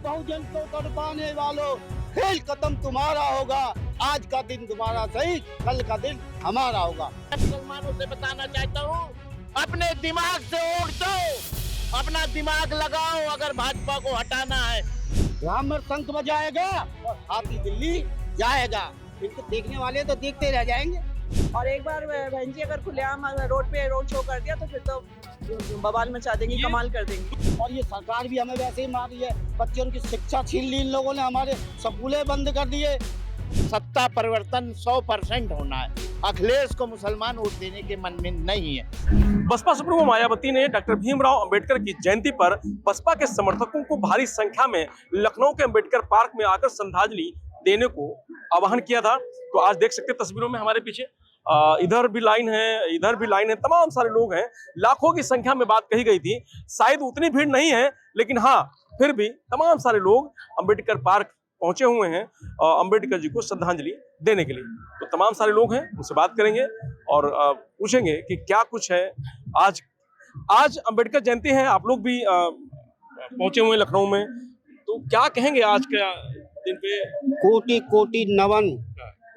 बहुजन को तड़पाने वालों, खेल खत्म तुम्हारा होगा। आज का दिन तुम्हारा सही, कल का दिन हमारा होगा। मुसलमानों से बताना चाहता हूँ, अपने दिमाग से वोट दो, अपना दिमाग लगाओ अगर भाजपा को हटाना है। रामर शंख बजाएगा और हाथी दिल्ली जाएगा। इनको देखने वाले तो देखते रह जाएंगे। और एक बार बहन जी अगर खुलेआम रोड पे रोड शो कर दिया तो फिर तो बवाल मचा देंगी, कमाल कर देंगी। और ये सरकार भी हमें वैसे ही मार रही है। बच्चों की शिक्षा छीन ली इन लोगों ने, हमारे स्कूलें बंद कर दिए। सत्ता परिवर्तन 100% होना है। अखिलेश को मुसलमान वोट देने के मन में नहीं है। बसपा सुप्रीमो मायावती ने डॉक्टर भीमराव अंबेडकर की जयंती पर बसपा के समर्थकों को भारी संख्या में लखनऊ के अंबेडकर पार्क में आकर श्रद्धांजलि देने को आह्वान किया था। तो आज देख सकते हैं तस्वीरों में हमारे पीछे इधर भी लाइन है, इधर भी लाइन है, तमाम सारे लोग हैं। लाखों की संख्या में बात कही गई थी, शायद उतनी भीड़ नहीं है, लेकिन हाँ फिर भी तमाम सारे लोग अंबेडकर पार्क पहुंचे हुए हैं अंबेडकर जी को श्रद्धांजलि देने के लिए। तो तमाम सारे लोग हैं, उनसे बात करेंगे और पूछेंगे कि क्या कुछ है। आज अंबेडकर जयंती है, आप लोग भी पहुंचे हुए हैं लखनऊ में, तो क्या कहेंगे आज के दिन पे? कोटि कोटि नमन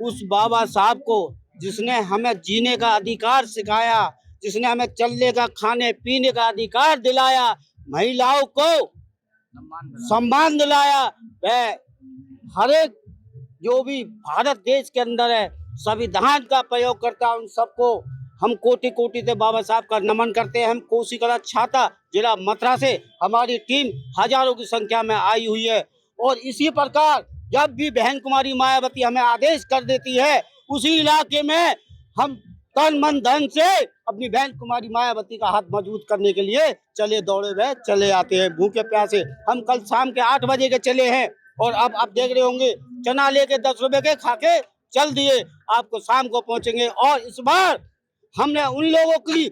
उस बाबा साहब को जिसने हमें जीने का अधिकार सिखाया, जिसने हमें चलने का, खाने पीने का अधिकार दिलाया, महिलाओं को सम्मान दिलाया। वह हर एक जो भी भारत देश के अंदर है संविधान का प्रयोग करता है, उन सबको हम कोटि कोटि से बाबा साहब का नमन करते हैं। हम कोसीकला छाता जिला मथुरा से हमारी टीम हजारों की संख्या में आई हुई है। और इसी प्रकार जब भी बहन कुमारी मायावती हमें आदेश कर देती है, उसी इलाके में हम तन मन धन से अपनी बहन कुमारी मायावती का हाथ मजबूत करने के लिए चले दौड़े हुए चले आते हैं, भूखे प्यासे। हम कल शाम के 8 बजे के चले हैं और अब आप देख रहे होंगे चना लेके 10 रुपए के खा के चल दिए, आपको शाम को पहुंचेंगे। और इस बार हमने उन लोगों की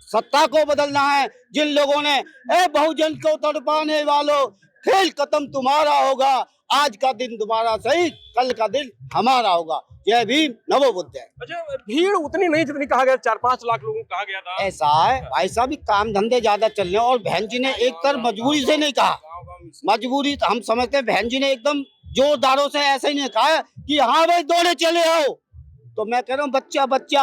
सत्ता को बदलना है जिन लोगों ने बहुजन को तड़पाने वालों, खेल खत्म तुम्हारा होगा। आज का दिन तुम्हारा सही, कल का दिन हमारा होगा। जय भीम, नमो बुद्धाय। अच्छा, भीड़ उतनी नहीं जितनी कहा गया, 4-5 लाख लोगों को कहा गया था। ऐसा है भाई साहब, काम धंधे ज्यादा चल रहे हैं। और बहन जी ने एक तरफ मजबूरी से नहीं कहा, मजबूरी तो हम समझते हैं, बहन जी ने एकदम जोरदारों से ऐसे ही नहीं कहा कि हाँ भाई दौड़े चले आओ। तो मैं कह रहा हूँ बच्चा बच्चा,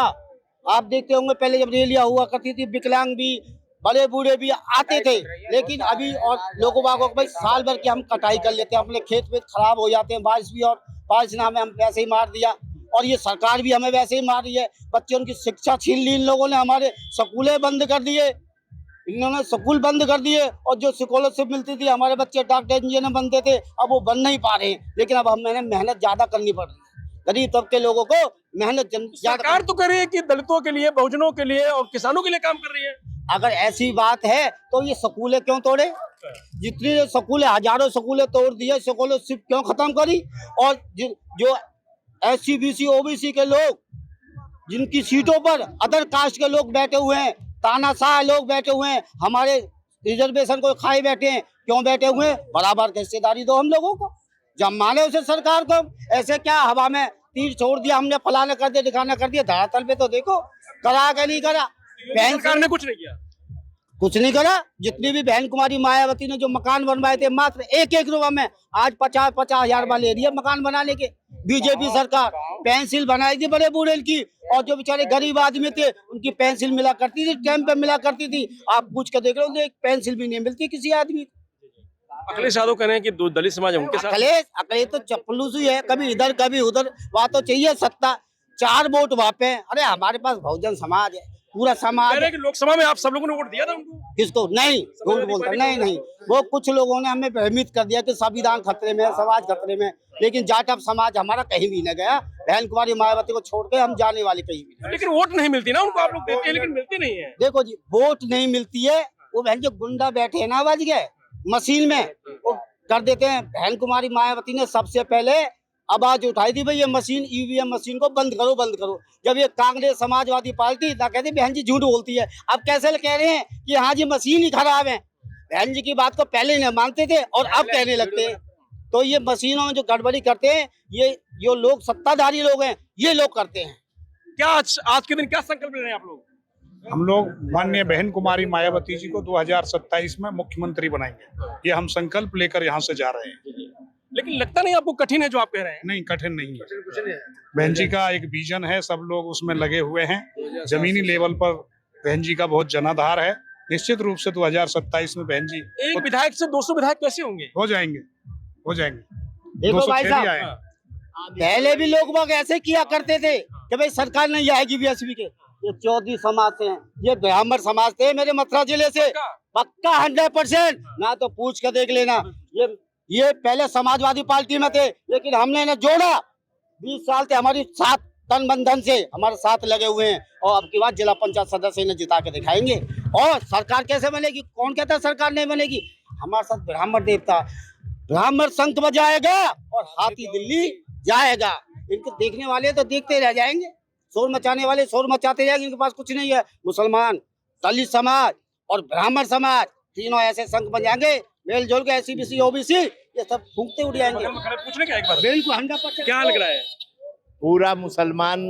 आप देखते होंगे पहले जब रैलियां हुआ करती थी, विकलांग भी बड़े बूढ़े भी आते थे, लेकिन अभी और लोगों बागों को भाई साल भर की हम कटाई कर लेते हैं, अपने खेत में खराब हो जाते हैं, बारिश भी, और बारिश ने हमें वैसे ही मार दिया। और ये सरकार भी हमें वैसे ही मार रही है। बच्चों की शिक्षा छीन ली इन लोगों ने, हमारे स्कूलें बंद कर दिए, इन्होंने स्कूल बंद कर दिए। और जो स्कॉलरशिप मिलती थी, हमारे बच्चे डॉक्टर इंजीनियर बनते थे, अब वो बन नहीं पा रहे हैं। लेकिन अब हमें मेहनत ज्यादा करनी पड़ रही है, गरीब तबके लोगों को मेहनत सरकार तो कर रही है कि दलितों के लिए, बहुजनों के लिए और किसानों के लिए काम कर रही है। अगर ऐसी बात है तो ये स्कूलें क्यों तोड़े? जितनी स्कूलें, हजारों स्कूलें तोड़ दिए, स्कॉलरशिप क्यों खत्म करी? और जो SC BC OBC के लोग, जिनकी सीटों पर अदर कास्ट के लोग बैठे हुए हैं, तानाशाह लोग बैठे हुए हैं, हमारे रिजर्वेशन को खाए बैठे हैं, क्यों बैठे हुए हैं? बराबर की हिस्सेदारी दो हम लोगों को, जब माने उसे सरकार को। ऐसे क्या हवा में तीर छोड़ दिया हमने, फलाना कर दिया, दिखाना कर दिया, धरातल पे तो देखो करा के नहीं करा। सरकार ने कुछ नहीं किया, कुछ नहीं करा। जितनी भी बहन कुमारी मायावती ने जो मकान बनवाए थे, मात्र 1-1 रुपए में, आज 50-50 हजार ले रही है मकान बनाने के। बीजेपी सरकार पेंसिल बनाई थी बड़े बूढ़े की, और जो बेचारे गरीब आदमी थे उनकी पेंसिल मिला करती थी, टाइम पे मिला करती थी। आप पूछ के देख रहे हो, एक पेंसिल भी नहीं मिलती किसी आदमी को। अखिलेश यादव कह रहे हैं कि दलित समाज है उनके साथ। अखिलेश तो चपलूस ही है, कभी इधर कभी उधर। वहाँ तो चाहिए सत्ता, 4 वोट वहाँ पे। अरे हमारे पास बहुजन समाज है, पूरा समाज है। लोकसभा में आप सब लोगों ने वोट दिया था उनको? किसको? नहीं, झूठ बोलता, नहीं। वो कुछ लोगों ने हमें भ्रमित कर दिया कि संविधान खतरे में है, समाज खतरे में। लेकिन जाटव समाज हमारा कहीं भी न गया। बहन कुमारी मायावती को छोड़ के हम जाने वाले कहीं भी नहीं। लेकिन वोट नहीं मिलती ना उनको, आप लोग देते हैं लेकिन मिलती नहीं है। देखो जी, वोट नहीं मिलती है, वो बहन जो गुंडा बैठे है ना, बज गए मशीन में, वो कर देते हैं। बहन कुमारी मायावती ने सबसे पहले आवाज उठाई थी, भाई ये मशीन, EVM मशीन को बंद करो, बंद करो। जब ये कांग्रेस समाजवादी पार्टी ना कहती बहन जी झूठ बोलती है, अब कैसे कह रहे हैं कि हाँ जी मशीन ही खराब है। बहन जी की बात को पहले नहीं मानते थे और अब कहने लगते हैं। तो ये मशीनों में जो गड़बड़ी करते हैं, ये जो लोग सत्ताधारी लोग हैं, ये लोग करते हैं। क्या आज के दिन क्या संकल्प ले रहे हैं आप लोग? हम लोग माननीय बहन कुमारी मायावती जी को 2027 में मुख्यमंत्री बनाएंगे, ये हम संकल्प लेकर यहाँ से जा रहे हैं। लेकिन लगता नहीं आपको कठिन है जो आप कह रहे हैं? नहीं, कठिन नहीं है। कुछ नहीं है। बहन जी का एक विजन है, सब लोग उसमें लगे हुए हैं। जमीनी लेवल पर बहन जी का बहुत जनाधार है। निश्चित रूप से 2027 में बहन जी एक विधायक से 200 विधायक कैसे होंगे? हो जाएंगे। देखो भाई 206 भी साहब, आए। पहले भी लोग बाग ऐसे किया करते थे कि भाई सरकार नहीं आएगी बीएसपी के। ये चौधरी समाज से हैं, ये ब्राह्मण समाज से मेरे मथुरा जिले से, पक्का 100%। ना तो पूछ कर देख लेना। ये पहले समाजवादी पार्टी में थे, लेकिन हमने इन्हें जोड़ा। 20 साल से हमारी साथ तन बंधन से हमारे साथ लगे हुए हैं, और अब की बात जिला पंचायत सदस्य इन्हें जिता के दिखाएंगे। और सरकार कैसे बनेगी? कौन कहता है सरकार नहीं बनेगी? हमारे साथ ब्राह्मण देवता, ब्राह्मण शंख बजाएगा और हाथी दिल्ली जाएगा। इनको देखने वाले तो देखते रह जाएंगे, शोर मचाने वाले शोर मचाते जाएंगे। इनके पास कुछ नहीं है। मुसलमान, दलित समाज और ब्राह्मण समाज तीनों ऐसे संघ बन जाएंगे, मेल जोल के। SC, BC, OBC ये सब फूंकते उड़ जाएंगे। पूछने का एक बार बिल्कुल 100%। क्या लग रहा है? पूरा मुसलमान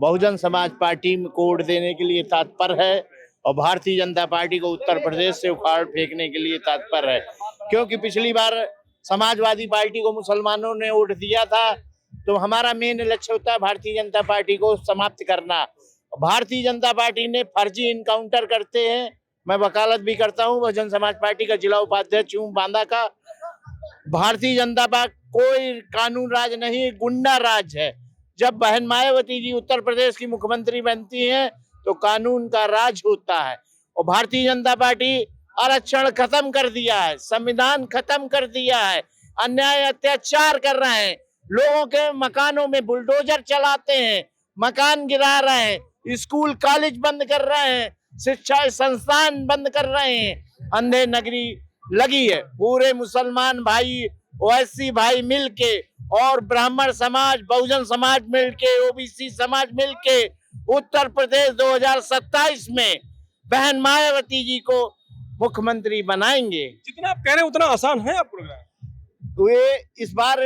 बहुजन समाज पार्टी में वोट देने के लिए तत्पर है, और भारतीय जनता पार्टी को उत्तर प्रदेश से उखाड़ फेंकने के लिए तत्पर है। क्योंकि पिछली बार समाजवादी पार्टी को मुसलमानों ने वोट दिया था, तो हमारा मेन लक्ष्य होता है भारतीय जनता पार्टी को समाप्त करना। भारतीय जनता पार्टी ने फर्जी इनकाउंटर करते हैं। मैं वकालत भी करता हूँ, बहुजन समाज पार्टी का जिला उपाध्यक्ष हूँ बांदा का। भारतीय जनता पार्टी कोई कानून राज नहीं, गुंडा राज है। जब बहन मायावती जी उत्तर प्रदेश की मुख्यमंत्री बनती हैं तो कानून का राज होता है। और भारतीय जनता पार्टी आरक्षण खत्म कर दिया है, संविधान खत्म कर दिया है, अन्याय अत्याचार कर रहे हैं, लोगों के मकानों में बुलडोजर चलाते हैं, मकान गिरा रहे हैं, स्कूल कॉलेज बंद कर रहे हैं, शिक्षा संस्थान बंद कर रहे हैं। अंधे नगरी लगी है। पूरे मुसलमान भाई, OSC भाई मिलके और ब्राह्मण समाज, बहुजन समाज मिलके, OBC समाज मिलके उत्तर प्रदेश 2027 में बहन मायावती जी को मुख्यमंत्री बनाएंगे। जितना आप कह रहे हैं उतना आसान है आप प्रोग्राम? वे इस बार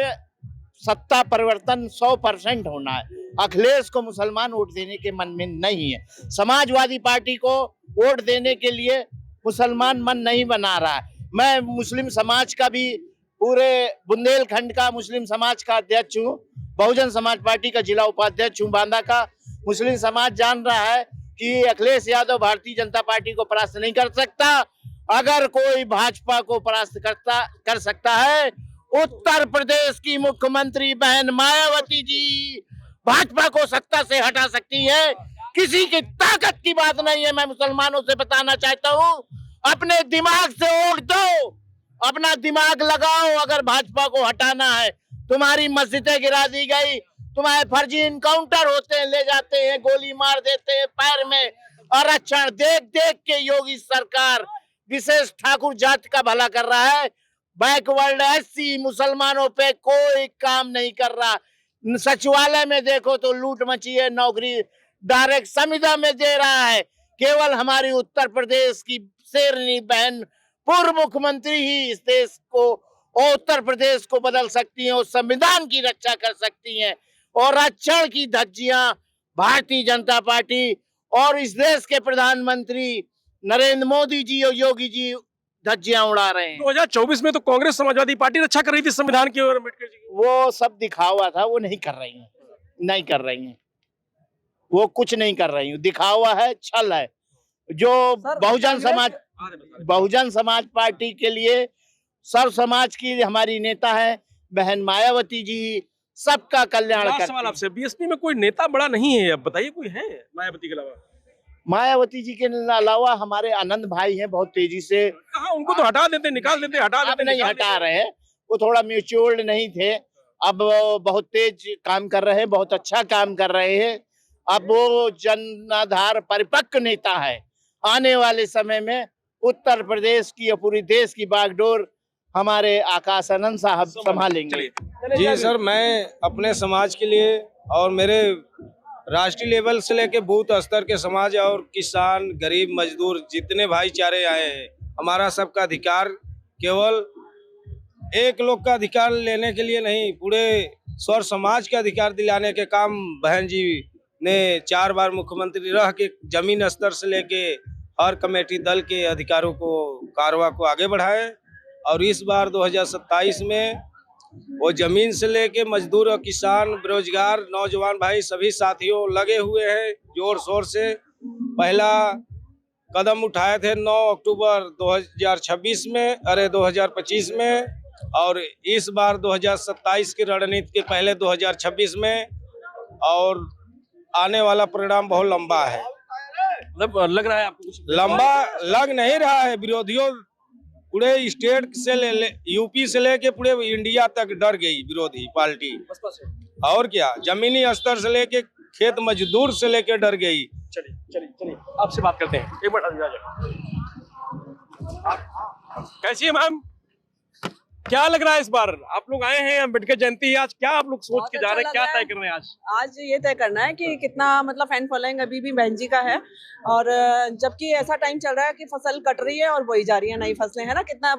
सत्ता परिवर्तन 100% होना है। अखिलेश को मुसलमान वोट देने के मन में नहीं है। समाजवादी पार्टी को वोट देने के लिए मुसलमान मन नहीं बना रहा है। मैं मुस्लिम समाज का भी, पूरे बुंदेलखंड का मुस्लिम समाज का अध्यक्ष हूँ, बहुजन समाज पार्टी का जिला उपाध्यक्ष हूँ बांदा का। मुस्लिम समाज जान रहा है कि अखिलेश यादव भारतीय जनता पार्टी को परास्त नहीं कर सकता। अगर कोई भाजपा को परास्त कर सकता है, उत्तर प्रदेश की मुख्यमंत्री बहन मायावती जी भाजपा को सत्ता से हटा सकती है। किसी की ताकत की बात नहीं है। मैं मुसलमानों से बताना चाहता हूँ, अपने दिमाग से वोट दो, अपना दिमाग लगाओ। अगर भाजपा को हटाना है, तुम्हारी मस्जिदें गिरा दी गई, तुम्हारे फर्जी इनकाउंटर होते हैं, ले जाते हैं, गोली मार देते हैं पैर में। आरक्षण देख देख के योगी सरकार विशेष ठाकुर जाति का भला कर रहा है। बैकवर्ड SC मुसलमानों पे कोई काम नहीं कर रहा। सचिवालय में देखो तो लूट मची है, नौकरी डायरेक्ट संविदा में दे रहा है। केवल हमारी उत्तर प्रदेश की शेरनी बहन पूर्व मुख्यमंत्री ही इस देश को और उत्तर प्रदेश को बदल सकती हैं और संविधान की रक्षा कर सकती हैं। और आरक्षण की धज्जियां भारतीय जनता पार्टी और इस देश के प्रधानमंत्री नरेंद्र मोदी जी और योगी जी धज्जियां उड़ा रहे हैं। 2024 में तो कांग्रेस समाजवादी पार्टी रक्षा कर रही थी संविधान की और अम्बेडकर जी की। वो सब दिखावा था, वो नहीं कर रही हैं, नहीं कर रही हैं, वो कुछ नहीं कर रही हैं। दिखावा है, छल है। जो बहुजन समाज पार्टी के लिए सर्व समाज की हमारी नेता है बहन मायावती जी, सबका कल्याण करती हैं। सवाल आपसे, बीएसपी में कोई नेता बड़ा नहीं है, अब बताइए कोई है मायावती के अलावा? मायावती जी के अलावा हमारे आनंद भाई हैं, बहुत तेजी से। कहाँ, उनको तो हटा देते, निकाल देते, हटा देते, नहीं हटा रहे हैं। वो थोड़ा म्यूच्योर्ड नहीं थे, अब बहुत तेज काम कर रहे हैं, बहुत अच्छा काम कर रहे हैं। अब वो जनाधार परिपक्व नेता है। आने वाले समय में उत्तर प्रदेश की और पूरी देश की बागडोर हमारे आकाश आनंद साहब संभालेंगे। जी सर, मैं अपने समाज के लिए और मेरे राष्ट्रीय लेवल से लेके बूथ स्तर के समाज और किसान, गरीब, मजदूर जितने भाईचारे आए हैं, हमारा सबका अधिकार केवल एक लोग का अधिकार लेने के लिए नहीं, पूरे सौर समाज का अधिकार दिलाने के काम बहन जी ने 4 बार मुख्यमंत्री रह के जमीन स्तर से लेके हर कमेटी दल के अधिकारों को कारवा को आगे बढ़ाए। और इस बार 2027 में वो जमीन से लेके मजदूर और किसान, बेरोजगार नौजवान भाई सभी साथियों लगे हुए हैं जोर शोर से। पहला कदम उठाए थे 9 अक्टूबर 2026 में, 2025 में, और इस बार 2027 की रणनीति के पहले 2026 में, और आने वाला परिणाम बहुत लंबा है। मतलब लग रहा है आपको कुछ लंबा लग नहीं रहा है। विरोधियों पूरे स्टेट से यूपी से लेके पूरे इंडिया तक डर गई विरोधी पार्टी। बसपा से। और क्या, जमीनी स्तर से लेके खेत मजदूर से लेके डर गई। चलिए चलिए चलिए आपसे बात करते हैं, एक मिनट आ जाओ। कैसी है मैम, क्या लग रहा है इस बार? आप लोग आए हैं अम्बेडकर जयंती है आज, क्या आप लोग सोच के जा रहे हैं, क्या तय कर रहे हैं आज? आज ये तय करना है कि कितना मतलब फैन फॉलोइंग अभी भी बहन जी का है। और जबकि ऐसा टाइम चल रहा है कि फसल कट रही है और बोई जा रही है नई फसलें, है ना। कितना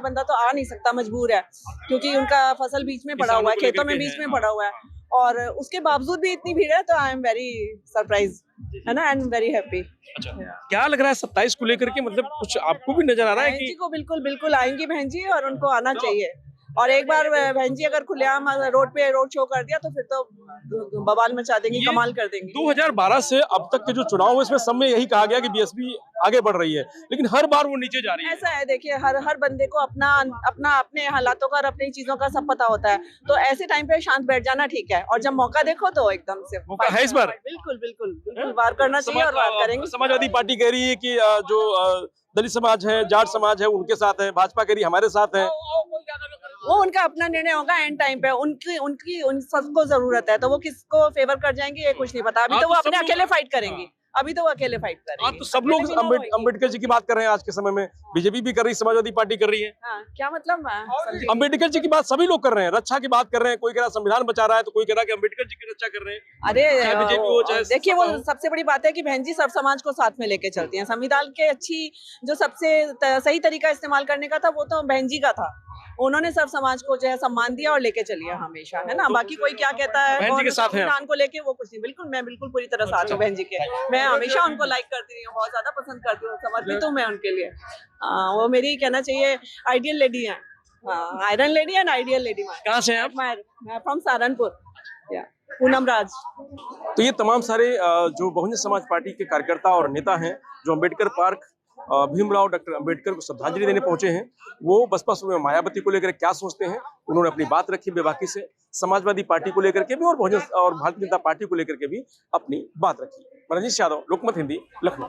बंदा तो आ नहीं सकता, मजबूर है, क्योंकि उनका फसल बीच में पड़ा हुआ है, खेतों में बीच में पड़ा हुआ है। और उसके बावजूद भी इतनी भीड़ है, तो आई एम वेरी सरप्राइज, है ना, एंड वेरी हैप्पी। अच्छा, क्या लग रहा है 27 को लेकर के, मतलब कुछ आपको भी नजर आ रहा है बहन जी कि को बिल्कुल बिल्कुल आएंगी बहन जी, और उनको आना चाहिए। और एक बार बहन जी अगर खुलेआम रोड पे रोड शो कर दिया तो फिर तो बवाल मचा देंगी, ये कमाल कर देंगी। 2012 से अब तक के जो चुनाव है इसमें सब में यही कहा गया कि बीएसपी आगे बढ़ रही है, लेकिन हर बार वो नीचे जा रही है। ऐसा है, देखिए हर बंदे को अपने हालातों का और अपनी चीजों का सब पता होता है। तो ऐसे टाइम पे शांत बैठ जाना ठीक है, और जब मौका देखो तो एकदम से मौका है इस बार? बिल्कुल बिल्कुल बिल्कुल वार करना चाहिए और वार करेंगे। समाजवादी पार्टी कह रही है कि जो दलित समाज है, जाट समाज है, उनके साथ है। भाजपा कह रही है हमारे साथ है। वो उनका अपना निर्णय होगा एंड टाइम पे। उन सबको जरूरत है, तो वो किसको फेवर कर जाएंगे ये कुछ नहीं पता। अभी तो वो अपने अकेले फाइट करेंगे, अभी तो वो अकेले फाइट करेंगे। हाँ, तो सब लोग अम्बेडकर जी की बात कर रहे हैं आज के समय में। बीजेपी भी कर रही है, समाजवादी पार्टी कर रही है। हाँ, क्या मतलब? अम्बेडकर जी की बात सभी लोग कर रहे हैं, रक्षा की बात कर रहे हैं। कोई कह रहा संविधान बचा रहा है, तो कोई कह रहा कि अम्बेडकर जी की रक्षा कर रहे हैं। चाहे बीजेपी हो, चाहे देखिए वो सबसे बड़ी बात है कि बहन जी सब समाज को साथ में लेके चलती हैं। संविधान के अच्छी जो सबसे सही तरीका इस्तेमाल करने का था वो तो बहन जी का था। उन्होंने सब समाज को जो है सम्मान दिया और लेके चलिए हमेशा, है ना। बाकी कोई क्या कहता है बहन जी के साथ हैं संविधान को लेके, वो कुछ नहीं। बिल्कुल मैं बिल्कुल पूरी तरह साथ हूँ बहन जी के। मैं हमेशा उनको लाइक करती रही हूँ, बहुत ज्यादा पसंद करती हूँ, समर्पित हूँ मैं उनके लिए। वो मेरी कहना चाहिए आइडियल लेडी है, iron lady and ideal lady. कहाँ से हैं आप? मैं फ्रॉम सहारनपुर, पूनम राज। तो ये तमाम सारे जो बहुजन समाज पार्टी के कार्यकर्ता और नेता हैं जो अम्बेडकर पार्क भीमराव डॉक्टर अम्बेडकर को श्रद्धांजलि देने पहुंचे हैं, वो बसपा सूबे में मायावती को लेकर क्या सोचते हैं, उन्होंने अपनी बात रखी बेबाकी से। समाजवादी पार्टी को लेकर के भी और बहुजन और भारतीय जनता पार्टी को लेकर के भी अपनी बात रखी। रजनीश यादव, लोकमत हिंदी, लखनऊ।